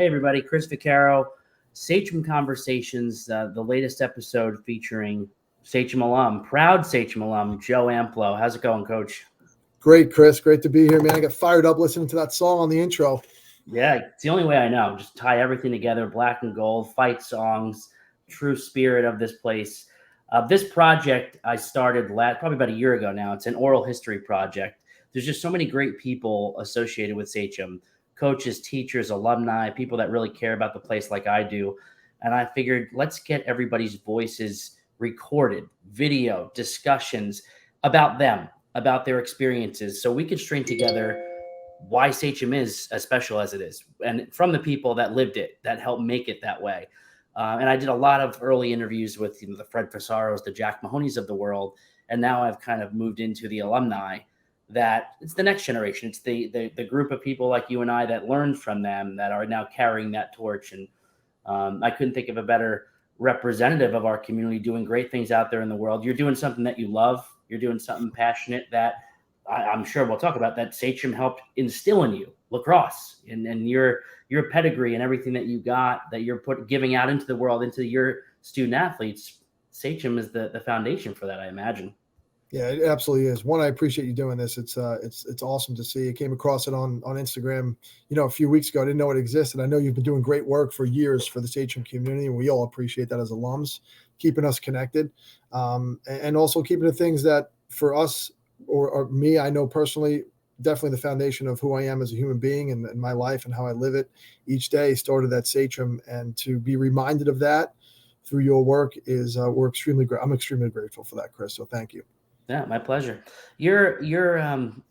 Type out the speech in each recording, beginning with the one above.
everybody. Chris Vaccaro, Sachem Conversations, the latest episode featuring Sachem alum, proud Sachem alum, Joe Amplo. How's it going, Coach? Great, Chris. Great to be here, man. I got fired up listening to that song on the intro. Yeah, it's the only way I know. Just tie everything together, black and gold, fight songs, true spirit of this place. This project I started probably about a year ago now. It's an oral history project. There's just so many great people associated with Sachem. Coaches, teachers, alumni, people that really care about the place like I do. And I figured, let's get everybody's voices recorded, video, discussions about them, about their experiences, so we can string together why Sachem is as special as it is, and from the people that lived it, that helped make it that way. And I did a lot of early interviews with the Fred Fasaros, the Jack Mahoneys of the world, and now I've kind of moved into the alumni. That it's the next generation. It's the group of people like you and I that learned from them that are now carrying that torch. And I couldn't think of a better representative of our community doing great things out there in the world. You're doing something that you love. You're doing something passionate that I'm sure we'll talk about, that Sachem helped instill in you, lacrosse, and your pedigree and everything that you got, that you're giving out into the world, into your student athletes. Sachem is the foundation for that, I imagine. Yeah, it absolutely is. One, I appreciate you doing this. It's awesome to see. I came across it on Instagram, a few weeks ago. I didn't know it existed. I know you've been doing great work for years for the Sachem community, and we all appreciate that as alums, keeping us connected, and also keeping the things that for us or me, I know personally, definitely the foundation of who I am as a human being and my life and how I live it each day started at Sachem, and to be reminded of that through your work is I'm extremely grateful for that, Chris. So thank you. Yeah, my pleasure. You're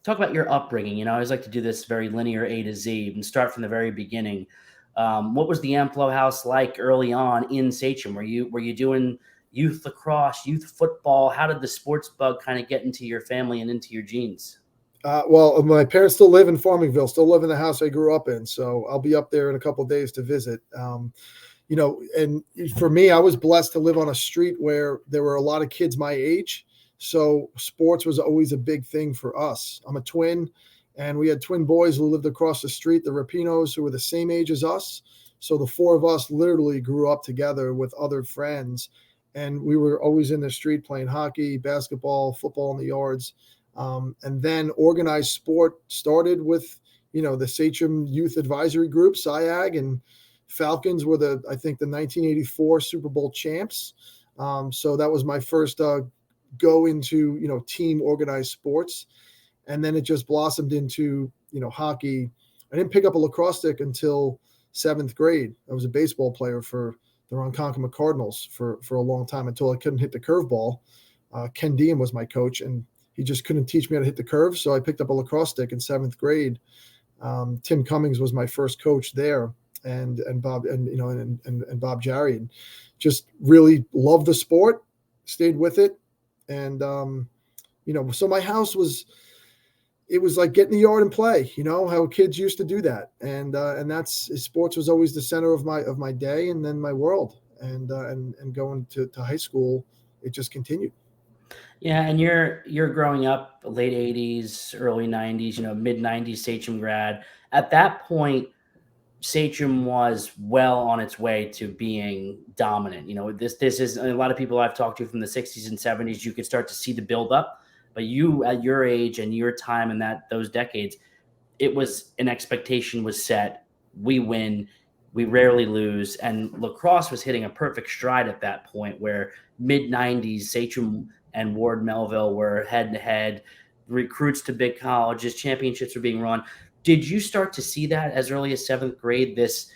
talk about your upbringing. I always like to do this very linear A to Z and start from the very beginning. What was the Amplo house like early on in Sachem? Were you doing youth lacrosse, youth football? How did the sports bug kind of get into your family and into your genes? Well, my parents still live in Farmingville, still live in the house I grew up in. So I'll be up there in a couple of days to visit. And for me, I was blessed to live on a street where there were a lot of kids my age. So sports was always a big thing for us. I'm a twin, and we had twin boys who lived across the street, the Rapinos, who were the same age as us. So the four of us literally grew up together with other friends, and we were always in the street playing hockey, basketball, football in the yards. And then organized sport started with, the Sachem Youth Advisory Group, SIAG, and Falcons were the 1984 Super Bowl champs. So that was my first go into, team organized sports. And then it just blossomed into, hockey. I didn't pick up a lacrosse stick until 7th grade. I was a baseball player for the Ronkonkoma Cardinals for a long time until I couldn't hit the curveball. Ken Diem was my coach, and he just couldn't teach me how to hit the curve. So I picked up a lacrosse stick in 7th grade. Tim Cummings was my first coach there, and Bob and Bob Jarry, and just really loved the sport, stayed with it. And, so my house was like get in the yard and play, how kids used to do that. And sports was always the center of my day and then my world, and going to high school, it just continued. Yeah. And you're growing up late 80s, early 90s, mid 90s Sachem grad. At that point, Sachem was well on its way to being dominant. This is a lot of people I've talked to from the 60s and 70s. You could start to see the buildup, but you at your age and your time in those decades, it was an expectation was set. We win, we rarely lose, and lacrosse was hitting a perfect stride at that point, where mid 90s Sachem and Ward Melville were head to head, recruits to big colleges, championships were being run. Did you start to see that as early as 7th grade, this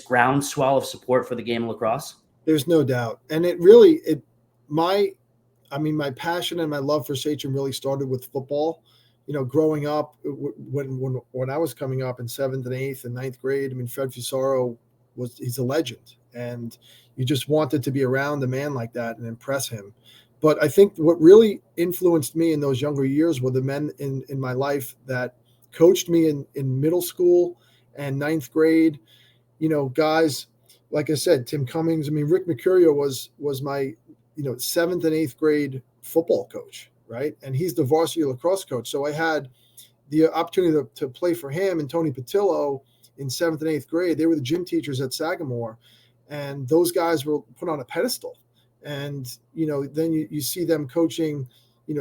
groundswell of support for the game of lacrosse? There's no doubt. And my passion and my love for Sachem really started with football. Growing up, when I was coming up in 7th and 8th and 9th grade, Fred Fasaro he's a legend, and you just wanted to be around a man like that and impress him. But I think what really influenced me in those younger years were the men in my life that coached me in middle school and 9th grade, guys, like I said, Tim Cummings. Rick Mercurio was my, 7th and 8th grade football coach, right? And he's the varsity lacrosse coach. So I had the opportunity to play for him and Tony Patillo in 7th and 8th grade, they were the gym teachers at Sagamore, and those guys were put on a pedestal. And, then you see them coaching,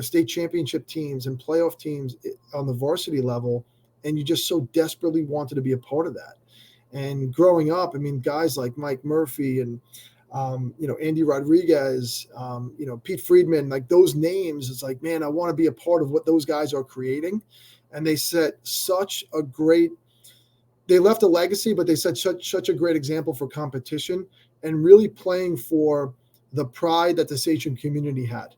state championship teams and playoff teams on the varsity level, and you just so desperately wanted to be a part of that. And growing up, I mean, guys like Mike Murphy and, Andy Rodriguez, Pete Friedman, like those names, it's like, man, I want to be a part of what those guys are creating. And they set they left a legacy, but they set such a great example for competition and really playing for the pride that the Sachem community had,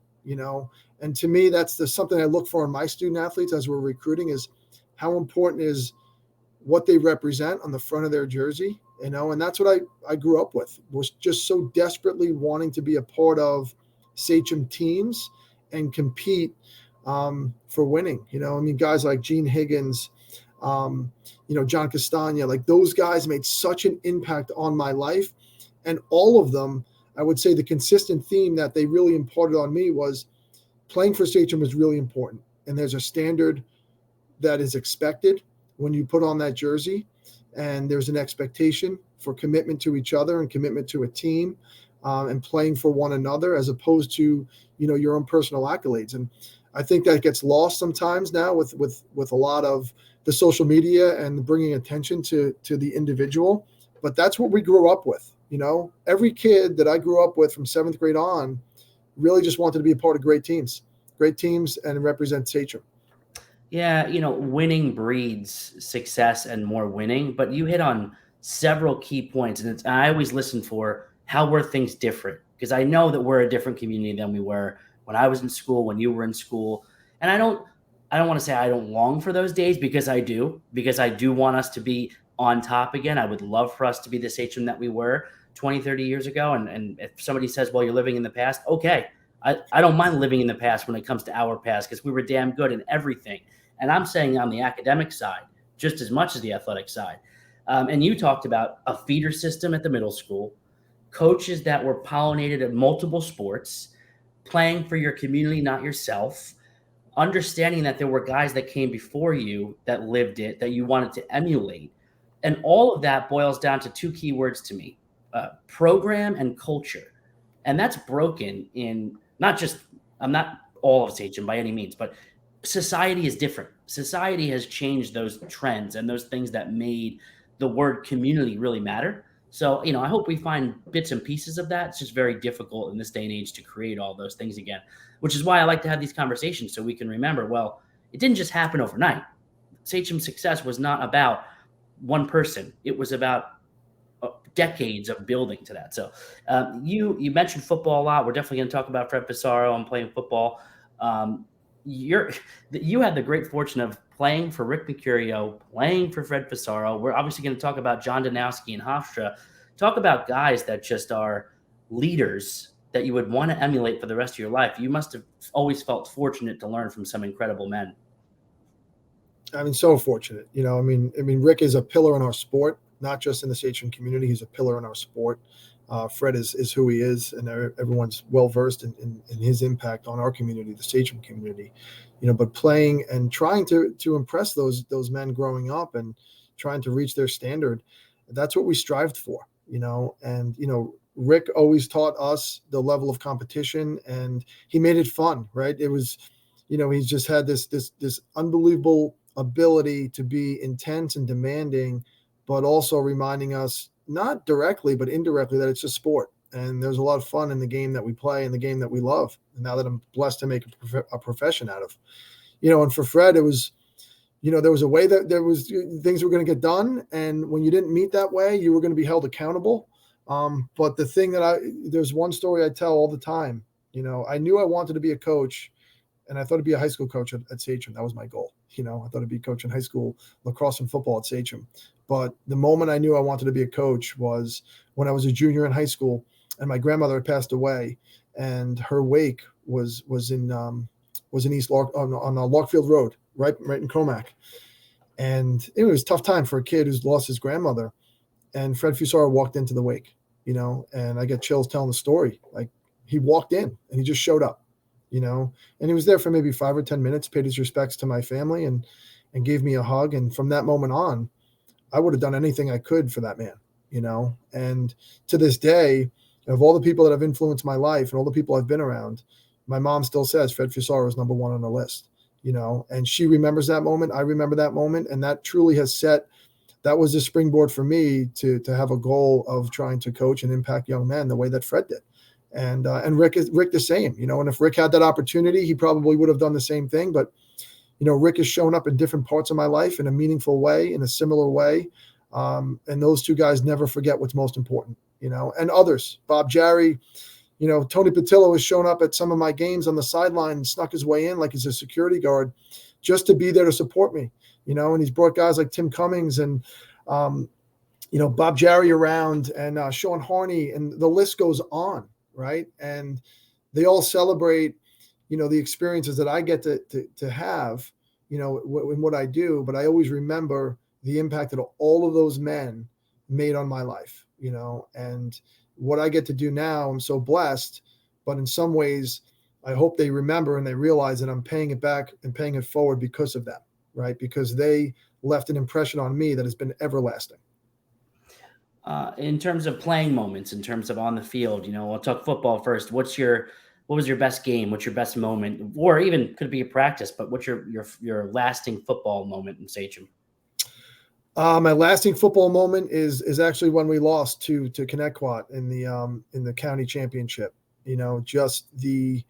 And to me, that's something I look for in my student athletes as we're recruiting, is how important is what they represent on the front of their jersey, and that's what I grew up with, was just so desperately wanting to be a part of Sachem teams and compete for winning. Guys like Gene Higgins, John Castagna, like those guys made such an impact on my life. And all of them, I would say the consistent theme that they really imparted on me was playing for Sachem was really important. And there's a standard that is expected when you put on that jersey. And there's an expectation for commitment to each other and commitment to a team, and playing for one another, as opposed to, your own personal accolades. And I think that gets lost sometimes now with a lot of the social media and bringing attention to the individual. But that's what we grew up with. Every kid that I grew up with from 7th grade on really just wanted to be a part of great teams and represent Sachem. Yeah, winning breeds success and more winning, but you hit on several key points, and I always listen for how were things different, because I know that we're a different community than we were when I was in school, when you were in school. And I don't want to say I don't long for those days, because I do want us to be on top again. I would love for us to be the Sachem that we were 20, 30 years ago. And if somebody says, well, you're living in the past, okay. I don't mind living in the past when it comes to our past, because we were damn good in everything. And I'm saying on the academic side, just as much as the athletic side. And you talked about a feeder system at the middle school, coaches that were pollinated at multiple sports, playing for your community, not yourself, understanding that there were guys that came before you that lived it, that you wanted to emulate. And all of that boils down to two key words to me, program and culture. And that's broken in I'm not all of Sachem by any means, but society is different. Society has changed those trends and those things that made the word community really matter. So, I hope we find bits and pieces of that. It's just very difficult in this day and age to create all those things again, which is why I like to have these conversations, so we can remember, well, it didn't just happen overnight. Sachem's success was not about one person. It was about decades of building to that. So you mentioned football a lot. We're definitely going to talk about Fred Vaccaro and playing football. You had the great fortune of playing for Rick Mercurio, playing for Fred Vaccaro. We're obviously going to talk about John Danowski and Hofstra. Talk about guys that just are leaders that you would want to emulate for the rest of your life. You must have always felt fortunate to learn from some incredible men. I mean, so fortunate. Rick is a pillar in our sport, not just in the Sachem community. He's a pillar in our sport. Fred is who he is, and everyone's well-versed in his impact on our community, the Sachem community. But playing and trying to impress those men growing up and trying to reach their standard, that's what we strived for, and, Rick always taught us the level of competition, and he made it fun, right? It was, he's just had this unbelievable ability to be intense and demanding, but also reminding us, not directly, but indirectly, that it's a sport. And there's a lot of fun in the game that we play and the game that we love. And now that I'm blessed to make a profession out of, and for Fred, it was, there was a way that there was things were going to get done. And when you didn't meet that way, you were going to be held accountable. But the thing there's one story I tell all the time. I knew I wanted to be a coach, and I thought I'd be a high school coach at Sachem. That was my goal. I thought I'd be coaching high school lacrosse and football at Sachem. But the moment I knew I wanted to be a coach was when I was a junior in high school, and my grandmother had passed away, and her wake was in East Lark on Larkfield Road, right in Comac. And it was a tough time for a kid who's lost his grandmother. And Fred Fusaro walked into the wake, and I get chills telling the story. Like, he walked in and he just showed up, and he was there for maybe 5 or 10 minutes, paid his respects to my family and gave me a hug. And from that moment on, I would have done anything I could for that man, and to this day, of all the people that have influenced my life and all the people I've been around, my mom still says Fred Fusaro is number one on the list, and she remembers that moment. I remember that moment. And that truly that was the springboard for me to have a goal of trying to coach and impact young men the way that Fred did. And Rick the same, and if Rick had that opportunity, he probably would have done the same thing. But, Rick has shown up in different parts of my life in a meaningful way, in a similar way. And those two guys never forget what's most important, and others. Bob Jarry, Tony Patillo has shown up at some of my games on the sideline and snuck his way in like he's a security guard just to be there to support me, and he's brought guys like Tim Cummings and, Bob Jarry around, and Sean Harney, and the list goes on, right? And they all celebrate, the experiences that I get to have, in what I do. But I always remember the impact that all of those men made on my life, and what I get to do now. I'm so blessed, but in some ways, I hope they remember and they realize that I'm paying it back and paying it forward because of them, right? Because they left an impression on me that has been everlasting. In terms of playing moments, in terms of on the field, we'll talk football first. What was your best game? What's your best moment? Or even could be a practice, but what's your lasting football moment in Sachem? My lasting football moment is actually when we lost to Connecticut in the county championship. Just the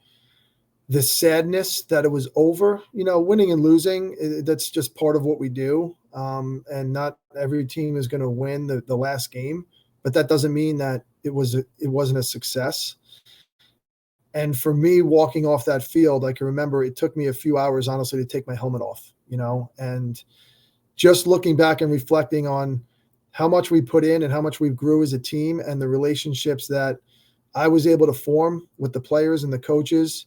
sadness that it was over. Winning and losing, that's just part of what we do. And not every team is going to win the last game, but that doesn't mean that it wasn't a success. And for me, walking off that field, I can remember it took me a few hours, honestly, to take my helmet off. And just looking back and reflecting on how much we put in and how much we grew as a team and the relationships that I was able to form with the players and the coaches,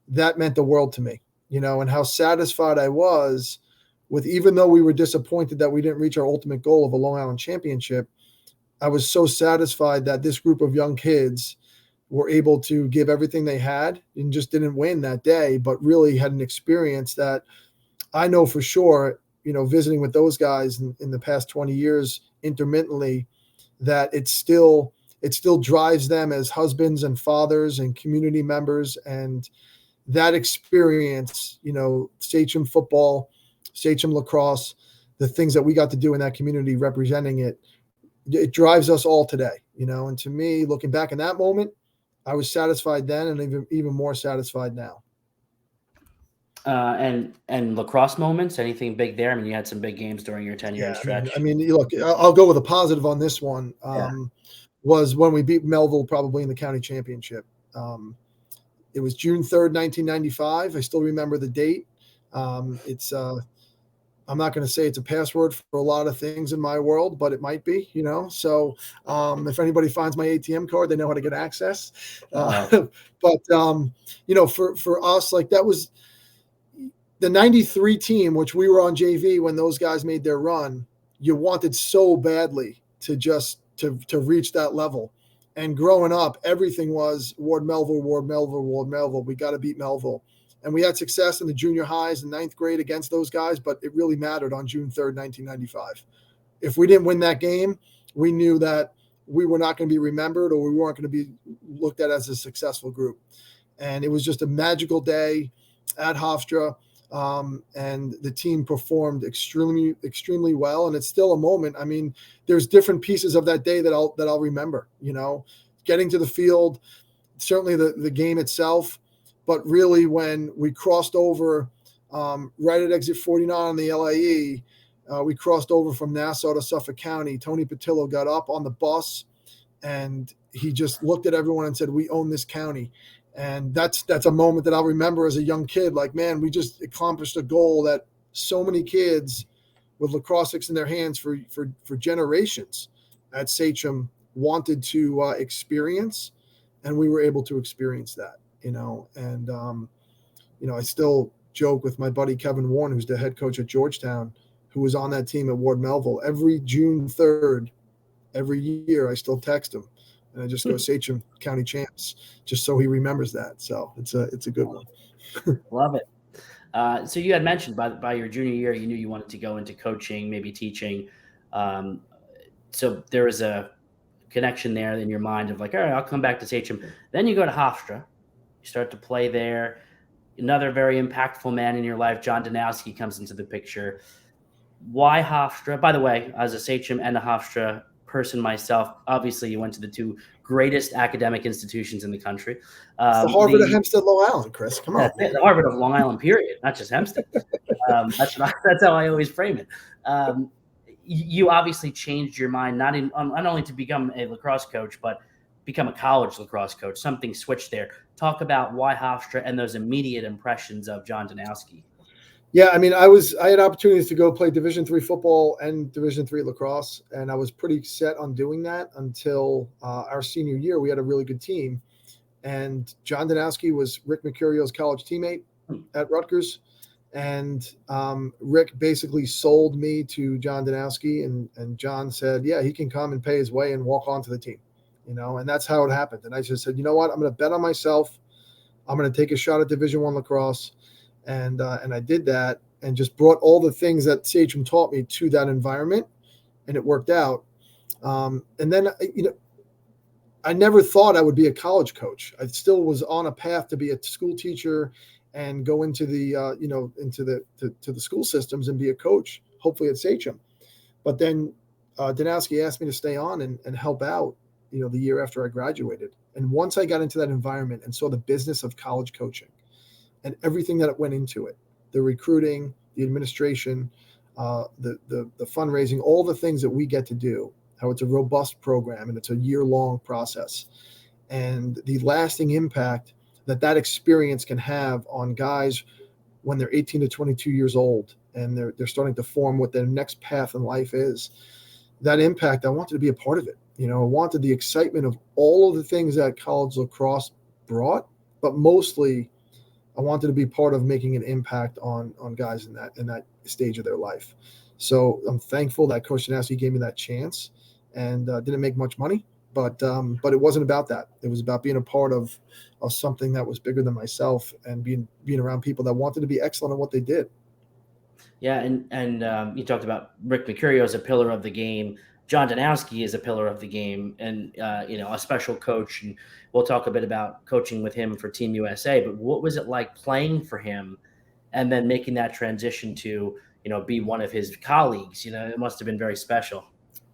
that meant the world to me, and how satisfied I was with, even though we were disappointed that we didn't reach our ultimate goal of a Long Island championship, I was so satisfied that this group of young kids were able to give everything they had and just didn't win that day, but really had an experience that I know for sure, visiting with those guys in the past 20 years intermittently, that it still drives them as husbands and fathers and community members. And that experience, Sachem football, Sachem lacrosse, the things that we got to do in that community representing it drives us all today, and to me, looking back in that moment, I was satisfied then and even more satisfied now. And lacrosse moments, anything big there? I mean, you had some big games during your 10-year stretch. I mean, look, I'll go with a positive on this one. Was when we beat Melville probably in the county championship. It was June 3rd, 1995. I still remember the date. It's I'm not going to say it's a password for a lot of things in my world, but it might be, So if anybody finds my ATM card, they know how to get access. But for us, like that was the 93 team, which we were on JV when those guys made their run. You wanted so badly to just to reach that level. And growing up, everything was Ward Melville, Ward Melville, Ward Melville. We got to beat Melville. And we had success in the junior highs in ninth grade against those guys, but it really mattered on June 3rd, 1995. If we didn't win that game, we knew that we were not going to be remembered, or we weren't going to be looked at as a successful group. And it was just a magical day at Hofstra. And the team performed extremely, extremely well. And it's still a moment. I mean, there's different pieces of that day that I'll remember, getting to the field, certainly the game itself, but really when we crossed over right at exit 49 on the LIE, we crossed over from Nassau to Suffolk County. Tony Patillo got up on the bus and he just looked at everyone and said, "We own this county." And that's a moment that I'll remember as a young kid. Like, man, we just accomplished a goal that so many kids with lacrosse sticks in their hands for generations at Sachem wanted to experience, and we were able to experience that, And I still joke with my buddy Kevin Warren, who's the head coach at Georgetown, who was on that team at Ward Melville. Every June 3rd, every year, I still text him. And I just go Sachem County champs, just so he remembers that. So it's a good one. Love it. So you had mentioned by your junior year, you knew you wanted to go into coaching, maybe teaching. Um, so there is a connection there in your mind of like, all right, I'll come back to Sachem. Then you go to Hofstra, you start to play there. Another very impactful man in your life, John Danowski, comes into the picture. Why Hofstra? By the way, as a Sachem and a Hofstra person myself, obviously you went to the two greatest academic institutions in the country. It's the Harvard of Hempstead, Long Island, Chris. Come on. The Harvard of Long Island, period, not just Hempstead. That's how I always frame it. You obviously changed your mind, not only to become a lacrosse coach, but become a college lacrosse coach. Something switched there. Talk about why Hofstra and those immediate impressions of John Danowski. Yeah, I mean, I had opportunities to go play Division III football and Division III lacrosse, and I was pretty set on doing that until our senior year. We had a really good team, and John Danowski was Rick Mercurio's college teammate at Rutgers, and Rick basically sold me to John Danowski, and John said, yeah, he can come and pay his way and walk onto the team, and that's how it happened. And I just said, you know what, I'm going to bet on myself. I'm going to take a shot at Division I lacrosse. And I did that and just brought all the things that Sachem taught me to that environment, and it worked out. And then, I never thought I would be a college coach. I still was on a path to be a school teacher and go into the, to the school systems and be a coach, hopefully at Sachem. But then Danowski asked me to stay on and help out, the year after I graduated. And once I got into that environment and saw the business of college coaching, and everything that went into it, the recruiting, the administration, the fundraising, all the things that we get to do, how it's a robust program and it's a year-long process. And the lasting impact that experience can have on guys when they're 18 to 22 years old and they're starting to form what their next path in life is, that impact, I wanted to be a part of it. I wanted the excitement of all of the things that college lacrosse brought, but mostly I wanted to be part of making an impact on guys in that stage of their life. So I'm thankful that Coach Danowski gave me that chance, and didn't make much money, but it wasn't about that. It was about being a part of something that was bigger than myself and being around people that wanted to be excellent at what they did. Yeah, and you talked about Rick Mercurio as a pillar of the game. John Danowski is a pillar of the game, and a special coach. And we'll talk a bit about coaching with him for Team USA. But what was it like playing for him, and then making that transition to be one of his colleagues? It must have been very special.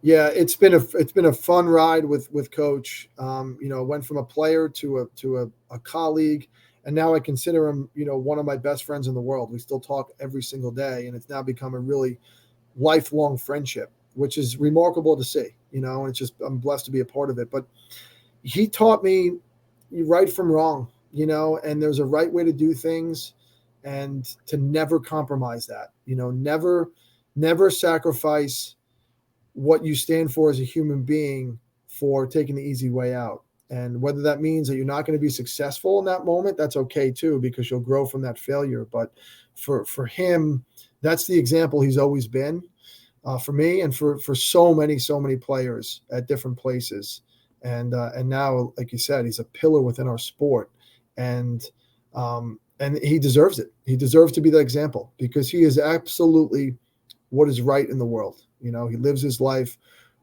Yeah, it's been a fun ride with Coach. Went from a player to a colleague, and now I consider him one of my best friends in the world. We still talk every single day, and it's now become a really lifelong friendship, which is remarkable to see, and it's just, I'm blessed to be a part of it. But he taught me right from wrong, and there's a right way to do things and to never compromise that, never sacrifice what you stand for as a human being for taking the easy way out. And whether that means that you're not going to be successful in that moment, that's okay too, because you'll grow from that failure. But for him, that's the example he's always been. For me and for so many players at different places. And now, like you said, he's a pillar within our sport, and he deserves it. He deserves to be the example, because he is absolutely what is right in the world. He lives his life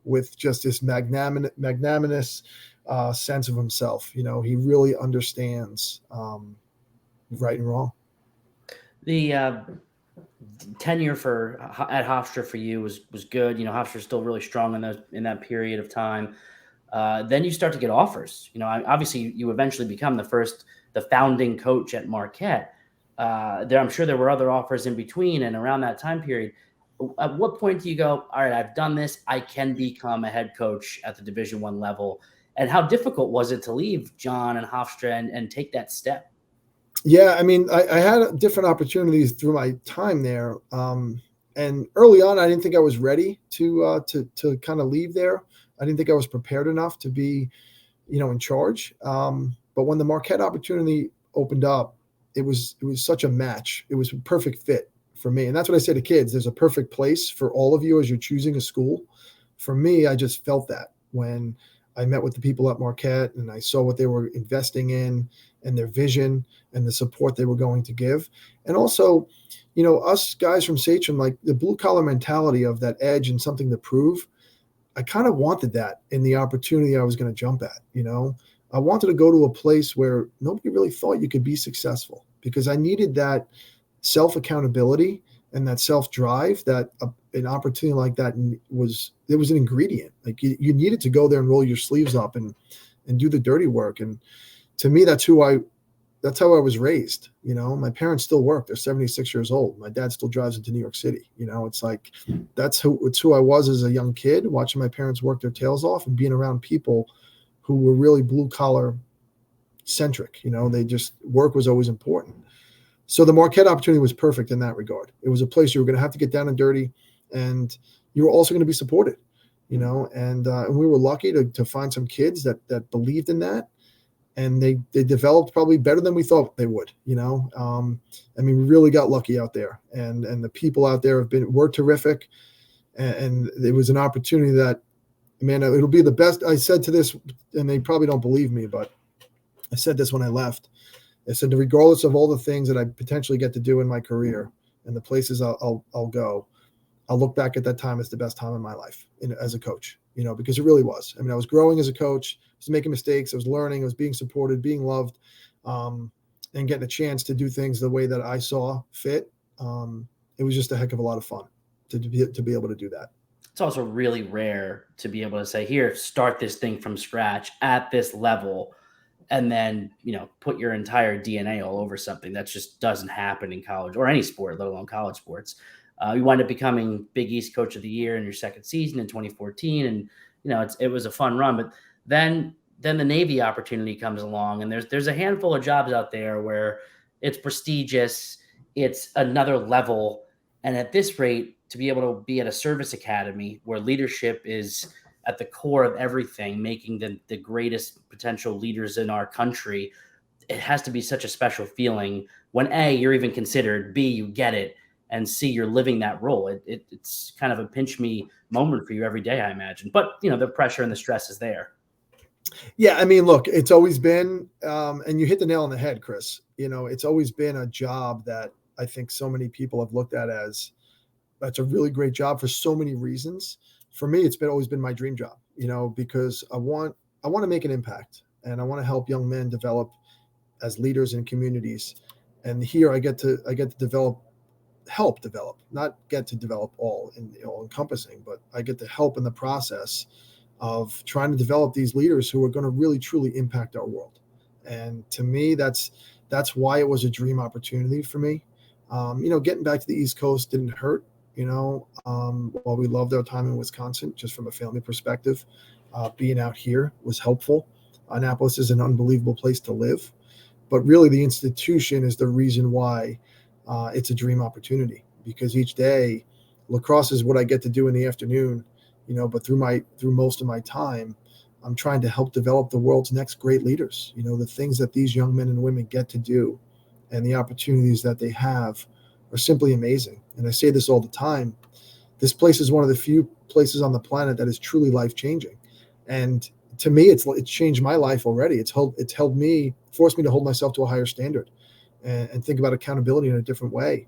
with just this magnanimous sense of himself. He really understands right and wrong. The tenure at Hofstra for you was good. Hofstra is still really strong in that period of time. Then you start to get offers. Obviously you eventually become the founding coach at Marquette. I'm sure there were other offers in between and around that time period. At what point do you go, all right, I've done this, I can become a head coach at the Division I level? And how difficult was it to leave John and Hofstra and take that step? Yeah, I mean, I had different opportunities through my time there. And early on, I didn't think I was ready to kind of leave there. I didn't think I was prepared enough to be, in charge. But when the Marquette opportunity opened up, it was such a match. It was a perfect fit for me. And that's what I say to kids. There's a perfect place for all of you as you're choosing a school. For me, I just felt that when I met with the people at Marquette and I saw what they were investing in and their vision and the support they were going to give. And also, us guys from Sachem, like the blue collar mentality of that edge and something to prove, I kind of wanted that in the opportunity I was going to jump at. I wanted to go to a place where nobody really thought you could be successful, because I needed that self accountability and that self drive that an opportunity like that was an ingredient. Like you needed to go there and roll your sleeves up and do the dirty work. And to me, that's how I was raised. My parents still work. They're 76 years old. My dad still drives into New York City. It's like, it's who I was as a young kid, watching my parents work their tails off and being around people who were really blue collar centric. They just, work was always important. So the Marquette opportunity was perfect in that regard. It was a place you were going to have to get down and dirty, and you were also going to be supported, and we were lucky to find some kids that believed in that. And they developed probably better than we thought they would, we really got lucky out there, and the people out there were terrific. And it was an opportunity that, man, it'll be the best. I said to this, and they probably don't believe me, but I said this when I left. I said, regardless of all the things that I potentially get to do in my career and the places I'll go, I'll look back at that time as the best time of my life as a coach, because it really was. I was growing as a coach, I was making mistakes, I was learning, I was being supported, being loved, and getting a chance to do things the way that I saw fit. It was just a heck of a lot of fun to be able to do that. It's also really rare to be able to say, here, start this thing from scratch at this level, and then, put your entire DNA all over something. That just doesn't happen in college or any sport, let alone college sports. You wind up becoming Big East Coach of the Year in your second season in 2014. And, it was a fun run. But then the Navy opportunity comes along, and there's a handful of jobs out there where it's prestigious, it's another level. And at this rate, to be able to be at a service academy where leadership is at the core of everything, making the greatest potential leaders in our country, it has to be such a special feeling when A, you're even considered, B, you get it, and C, you're living that role. It's kind of a pinch me moment for you every day, I imagine. But, the pressure and the stress is there. Yeah, look, it's always been, and you hit the nail on the head, Chris. It's always been a job that I think so many people have looked at as, that's a really great job for so many reasons. For me, it's always been my dream job, because I want to make an impact, and I want to help young men develop as leaders in communities. And here I get to help develop, not get to develop all encompassing, but I get to help in the process of trying to develop these leaders who are going to really truly impact our world. And to me, that's why it was a dream opportunity for me. Getting back to the East Coast didn't hurt. While we loved our time in Wisconsin, just from a family perspective, being out here was helpful. Annapolis is an unbelievable place to live, but really the institution is the reason why it's a dream opportunity, because each day lacrosse is what I get to do in the afternoon, but through most of my time, I'm trying to help develop the world's next great leaders. The things that these young men and women get to do and the opportunities that they have are simply amazing. And I say this all the time. This place is one of the few places on the planet that is truly life-changing. And to me, it's changed my life already. It's forced me to hold myself to a higher standard and think about accountability in a different way.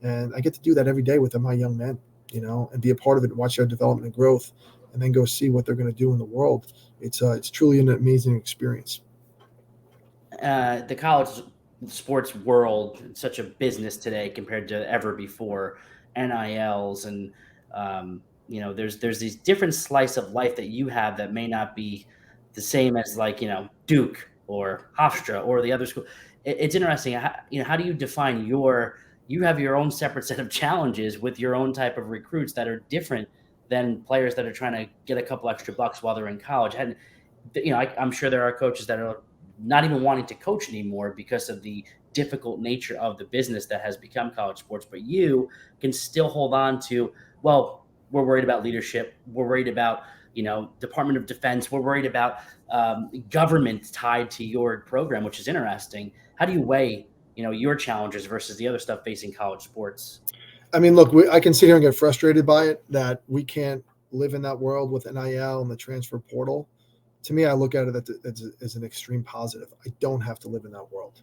And I get to do that every day with my young men, and be a part of it and watch their development and growth, and then go see what they're going to do in the world. It's truly an amazing experience. The college sports world is such a business today compared to ever before. NILs and there's these different slice of life that you have that may not be the same as Duke or Hofstra or the other school. It's interesting. How do you define you have your own separate set of challenges with your own type of recruits that are different than players that are trying to get a couple extra bucks while they're in college. And I'm sure there are coaches that are not even wanting to coach anymore because of the difficult nature of the business that has become college sports. But you can still hold on to, well, we're worried about leadership. We're worried about, Department of Defense. We're worried about government tied to your program, which is interesting. How do you weigh, your challenges versus the other stuff facing college sports? Look, I can sit here and get frustrated by it, that we can't live in that world with NIL and the transfer portal. to me, I look at it as an extreme positive. I don't have to live in that world.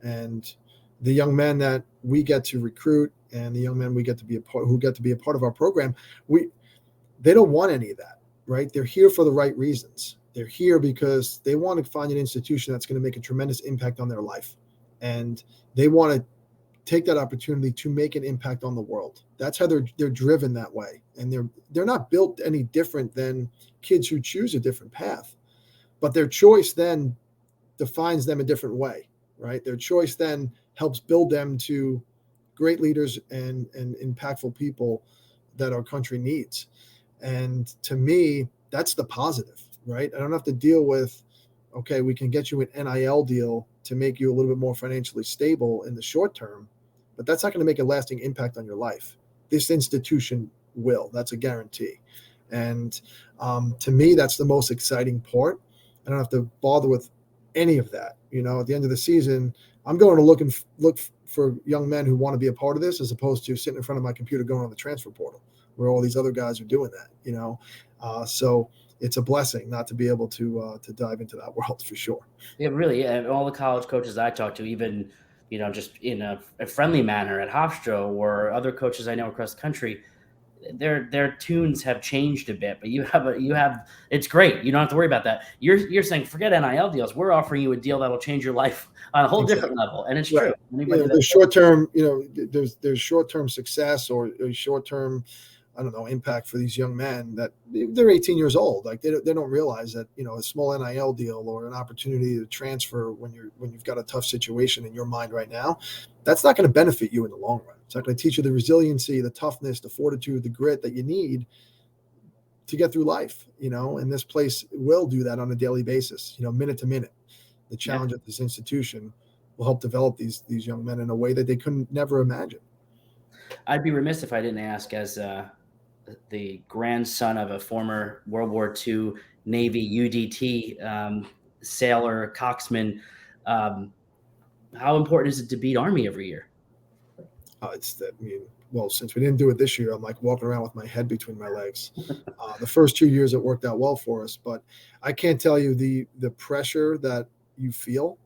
And the young men that we get to recruit and the young men we get to be who get to be a part of our program, they don't want any of that, right? They're here for the right reasons. They're here because they want to find an institution that's going to make a tremendous impact on their life. And they want to take that opportunity to make an impact on the world. That's how they're driven that way. And they're not built any different than kids who choose a different path. But their choice then defines them a different way, right? Their choice then helps build them to great leaders and impactful people that our country needs. And to me, that's the positive, right? I don't have to deal with, okay, we can get you an NIL deal to make you a little bit more financially stable in the short term, but that's not going to make a lasting impact on your life. This institution will. That's a guarantee. And to me, that's the most exciting part. I don't have to bother with any of that. At the end of the season, I'm going to look for young men who want to be a part of this, as opposed to sitting in front of my computer going on the transfer portal where all these other guys are doing that, so it's a blessing not to be able to dive into that world for sure. Yeah, really. And all the college coaches I talk to, even, just in a friendly manner at Hofstra or other coaches I know across the country, their tunes have changed a bit, but you have it's great. You don't have to worry about that. You're saying forget NIL deals. We're offering you a deal that'll change your life on a whole different level, and it's true. There's short term, there's short term success or short term, I don't know, impact for these young men that they're 18 years old. Like they don't realize that, a small NIL deal or an opportunity to transfer when you've got a tough situation in your mind right now, that's not going to benefit you in the long run. It's not going to teach you the resiliency, the toughness, the fortitude, the grit that you need to get through life, and this place will do that on a daily basis, minute to minute. The challenge at this institution will help develop these young men in a way that they couldn't never imagine. I'd be remiss if I didn't ask, as the grandson of a former World War II Navy UDT sailor, coxsman, how important is it to beat Army every year? Well, since we didn't do it this year, I'm like walking around with my head between my legs. The first 2 years, it worked out well for us, but I can't tell you the pressure that you feel.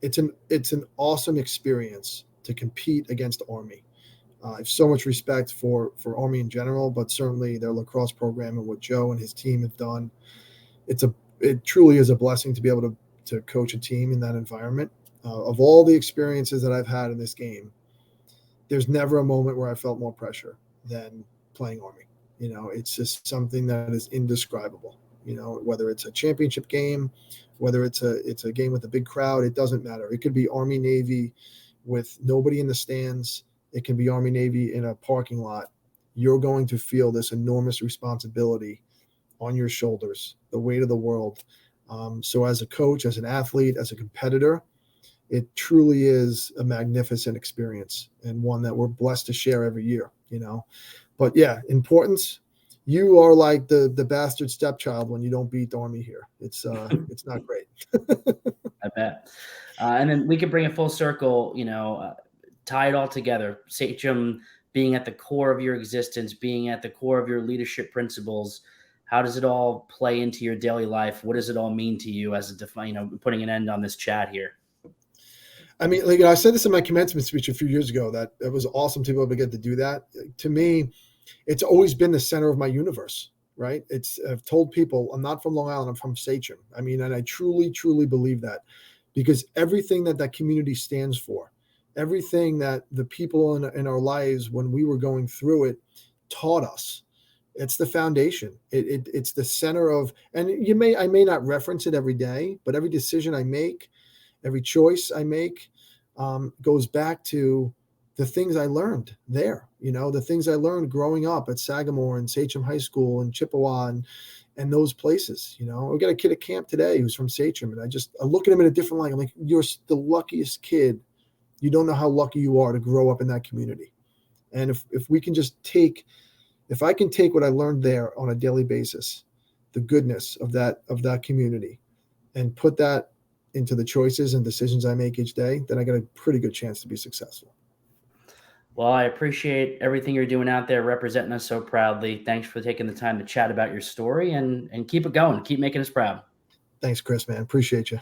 It's an awesome experience to compete against Army. I have so much respect for Army in general, but certainly their lacrosse program and what Joe and his team have done. It truly is a blessing to be able to coach a team in that environment. Of all the experiences that I've had in this game, there's never a moment where I felt more pressure than playing Army. It's just something that is indescribable. Whether it's a championship game, whether it's a game with a big crowd, it doesn't matter. It could be Army Navy with nobody in the stands. It can be Army Navy in a parking lot. You're going to feel this enormous responsibility on your shoulders, the weight of the world. So as a coach, as an athlete, as a competitor, it truly is a magnificent experience and one that we're blessed to share every year, But yeah, importance. You are like the bastard stepchild when you don't beat the Army here. It's not great. I bet. And then we could bring it full circle, tie it all together. Sachem being at the core of your existence, being at the core of your leadership principles. How does it all play into your daily life? What does it all mean to you as putting an end on this chat here? I mean, I said this in my commencement speech a few years ago, that it was awesome to be able to get to do that. To me, it's always been the center of my universe, right? I've told people I'm not from Long Island, I'm from Sachem. I mean, and I truly, truly believe that, because everything that community stands for, everything that the people in our lives when we were going through it taught us, it's the foundation. It's the center of, and I may not reference it every day, but every decision I make, every choice I make goes back to the things I learned there, the things I learned growing up at Sagamore and Sachem High School and Chippewa and those places. We got a kid at camp today who's from Sachem, and I look at him in a different light. I'm like, you're the luckiest kid. You don't know how lucky you are to grow up in that community. And if we can just if I can take what I learned there on a daily basis, the goodness of that community, and put that into the choices and decisions I make each day, then I got a pretty good chance to be successful. Well, I appreciate everything you're doing out there, representing us so proudly. Thanks for taking the time to chat about your story, and keep it going. Keep making us proud. Thanks, Chris, man. Appreciate you.